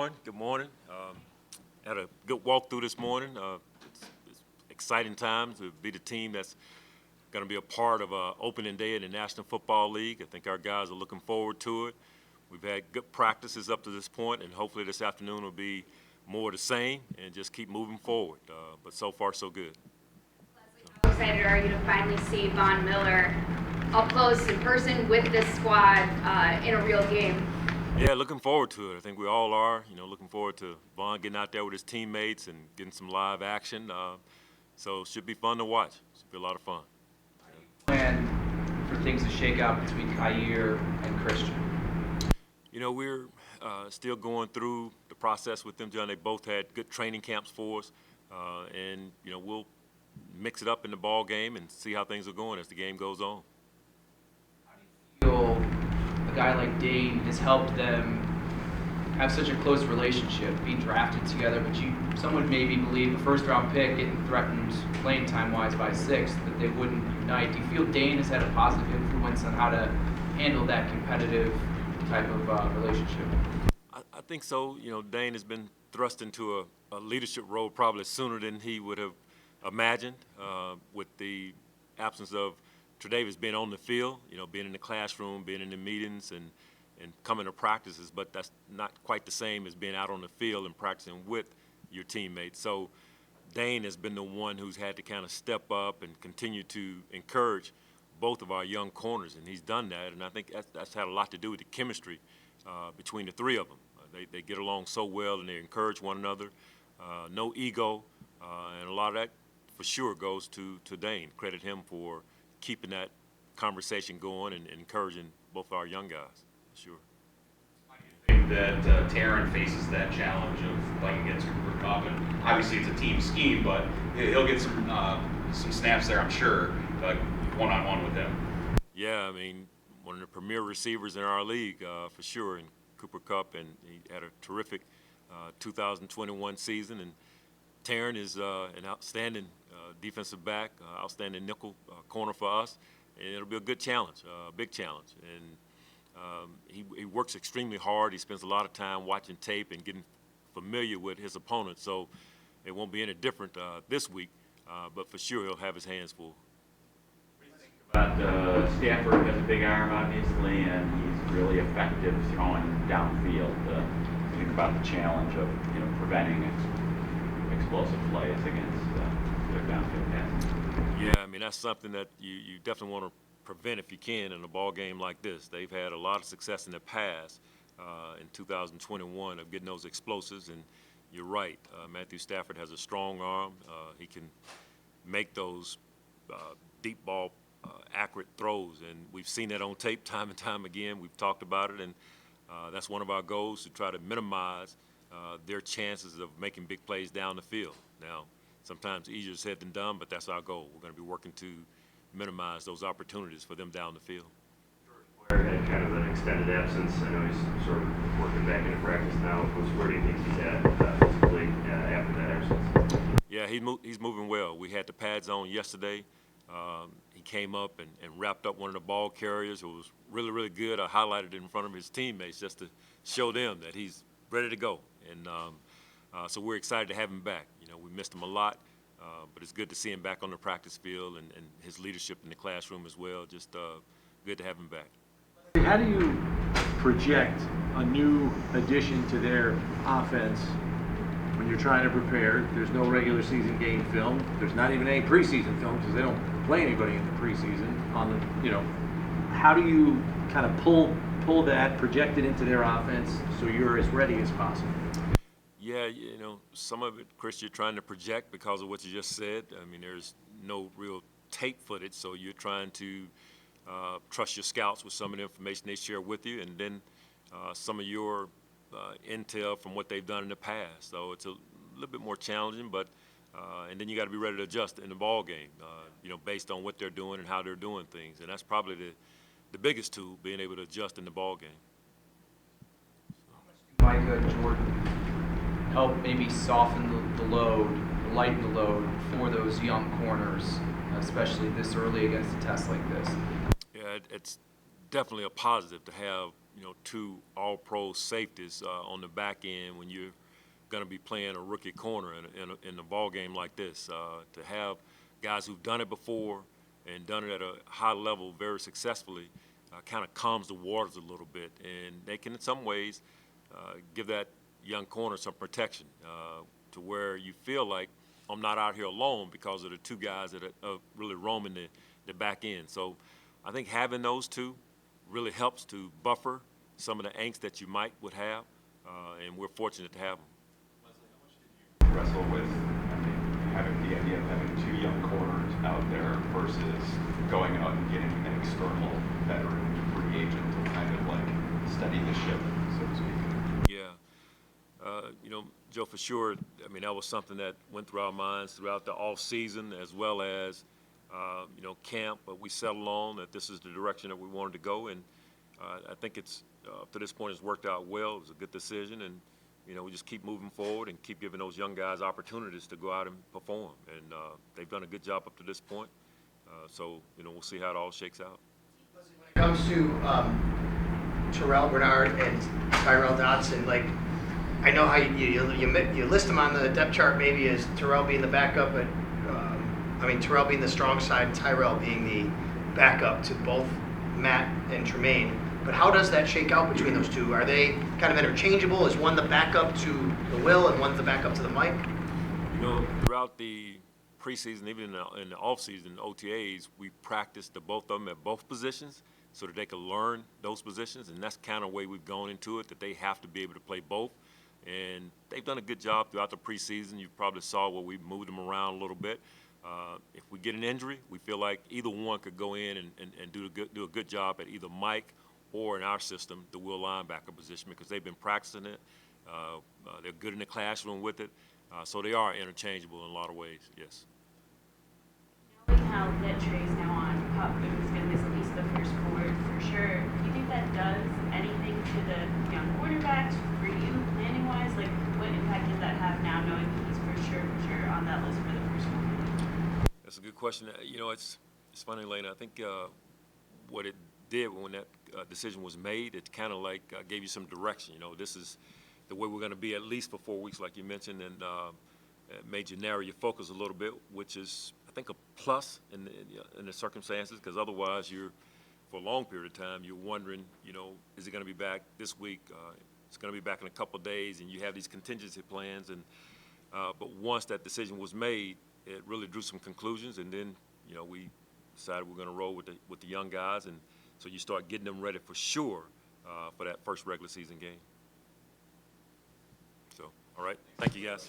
everyone. Good morning. Had a good walkthrough this morning. It's exciting times to be the team that's going to be a part of opening day in the National Football League. I think our guys are looking forward to it. We've had good practices up to this point, and hopefully this afternoon will be more of the same and just keep moving forward. But so far, so good. How excited are you to finally see Von Miller up close in person with this squad in a real game? Yeah, looking forward to it. I think we all are. Looking forward to Von getting out there with his teammates and getting some live action. So it should be fun to watch. Should be a lot of fun. Plan for things to shake out between Kaiir and Christian? We're still going through the process with them, John. They both had good training camps for us, and we'll mix it up in the ball game and see how things are going as the game goes on. How do you feel a guy like Dane has helped them have such a close relationship, being drafted together, but some would maybe believe a first-round pick getting threatened playing time-wise by sixth, that they wouldn't unite. Do you feel Dane has had a positive influence on how to handle that competitive type of relationship? I think so. Dane has been thrust into a leadership role probably sooner than he would have imagined, with the absence of Tre'Davious being on the field, being in the classroom, being in the meetings and coming to practices, but that's not quite the same as being out on the field and practicing with your teammates. So Dane has been the one who's had to kind of step up and continue to encourage both of our young corners, and he's done that, and I think that's had a lot to do with the chemistry between the three of them. They get along so well, and they encourage one another. No ego, and a lot of that for sure goes to Dane. Credit him for keeping that conversation going and encouraging both our young guys, for sure. Why do you think that Taryn faces that challenge of playing against Cooper Kupp? And obviously it's a team scheme, but he'll get some snaps there, I'm sure, one-on-one with him. Yeah, one of the premier receivers in our league, for sure, in Cooper Kupp, and he had a terrific 2021 season. And Taryn is an outstanding defensive back, outstanding nickel corner for us, and it'll be a good challenge, a big challenge. And he works extremely hard. He spends a lot of time watching tape and getting familiar with his opponents, so it won't be any different this week, but for sure he'll have his hands full. But Stafford has a big arm, obviously, and he's really effective throwing downfield. Think about the challenge of preventing explosive plays against their downfield passes. Yeah, that's something that you definitely want to prevent if you can in a ball game like this. They've had a lot of success in the past in 2021 of getting those explosives, and you're right. Matthew Stafford has a strong arm. He can make those deep ball accurate throws, and we've seen that on tape time and time again. We've talked about it, and that's one of our goals, to try to minimize their chances of making big plays down the field. Now, sometimes easier said than done, but that's our goal. We're going to be working to minimize those opportunities for them down the field. George Blair had kind of an extended absence. I know he's sort of working back into practice now. Where do you think he's at physically after that absence? Yeah, he's moving well. We had the pads on yesterday. He came up and wrapped up one of the ball carriers. It was really, really good. I highlighted it in front of his teammates just to show them that he's ready to go. And so we're excited to have him back. We missed him a lot, but it's good to see him back on the practice field and his leadership in the classroom as well. Just good to have him back. How do you project a new addition to their offense when you're trying to prepare? There's no regular season game film. There's not even any preseason film because they don't play anybody in the preseason. How do you kind of pull that, project it into their offense so you're as ready as possible? Yeah, some of it, Chris, you're trying to project because of what you just said. There's no real tape footage, so you're trying to trust your scouts with some of the information they share with you, and then some of your intel from what they've done in the past. So it's a little bit more challenging, but and then you got to be ready to adjust in the ball game, based on what they're doing and how they're doing things, and that's probably the biggest tool, being able to adjust in the ball game. Micah and Jordan help maybe soften the load, lighten the load for those young corners, especially this early against a test like this? Yeah, it's definitely a positive to have two all-pro safeties on the back end when you're going to be playing a rookie corner in a ball game like this. To have guys who've done it before and done it at a high level very successfully kind of calms the waters a little bit, and they can in some ways give that young corner some protection to where you feel like I'm not out here alone because of the two guys that are really roaming the back end. So I think having those two really helps to buffer some of the angst that you would have, and we're fortunate to have them. Wrestle with, having the idea of having two young corners out there versus going out and getting an external veteran free agent to kind of like steady the ship, so to speak. Yeah. Joe, for sure, that was something that went through our minds throughout the off season as well as, camp, but we settled on that this is the direction that we wanted to go, and I think it's, to this point, it's worked out well. It was a good decision, and, we just keep moving forward and keep giving those young guys opportunities to go out and perform, and they've done a good job up to this point, so, we'll see how it all shakes out. When it comes to Terrell Bernard and Tyrell Dodson, I know how you list them on the depth chart maybe as Terrell being the backup, but Terrell being the strong side, Tyrell being the backup to both Matt and Tremaine. But how does that shake out between those two? Are they kind of interchangeable? Is one the backup to the Will and one's the backup to the Mike? Throughout the preseason, even in the offseason, OTAs, we practiced both of them at both positions so that they could learn those positions, and that's kind of the way we've gone into it, that they have to be able to play both. And they've done a good job throughout the preseason. You probably saw where we moved them around a little bit. If we get an injury, we feel like either one could go in and do a good job at either Mike or in our system, the Will linebacker position, because they've been practicing it. They're good in the classroom with it. So they are interchangeable in a lot of ways, yes. Knowing how that Trey's now on pup and is going to miss at least the first quarter for sure, do you think that does anything to the young quarterbacks for you, planning-wise? What impact does that have now, knowing he's for sure on that list for the first quarter? That's a good question. It's funny, Elena. I think what it did when that decision was made, it kind of gave you some direction. This is the way we're going to be at least for 4 weeks, like you mentioned, and it made you narrow your focus a little bit, which is, I think, a plus in the circumstances, because otherwise for a long period of time, you're wondering, is he going to be back this week? It's going to be back in a couple of days, and you have these contingency plans. But once that decision was made, it really drew some conclusions, and then, we decided we're going to roll with the young guys, and so you start getting them ready for sure for that first regular season game. So, all right. Thank you, guys.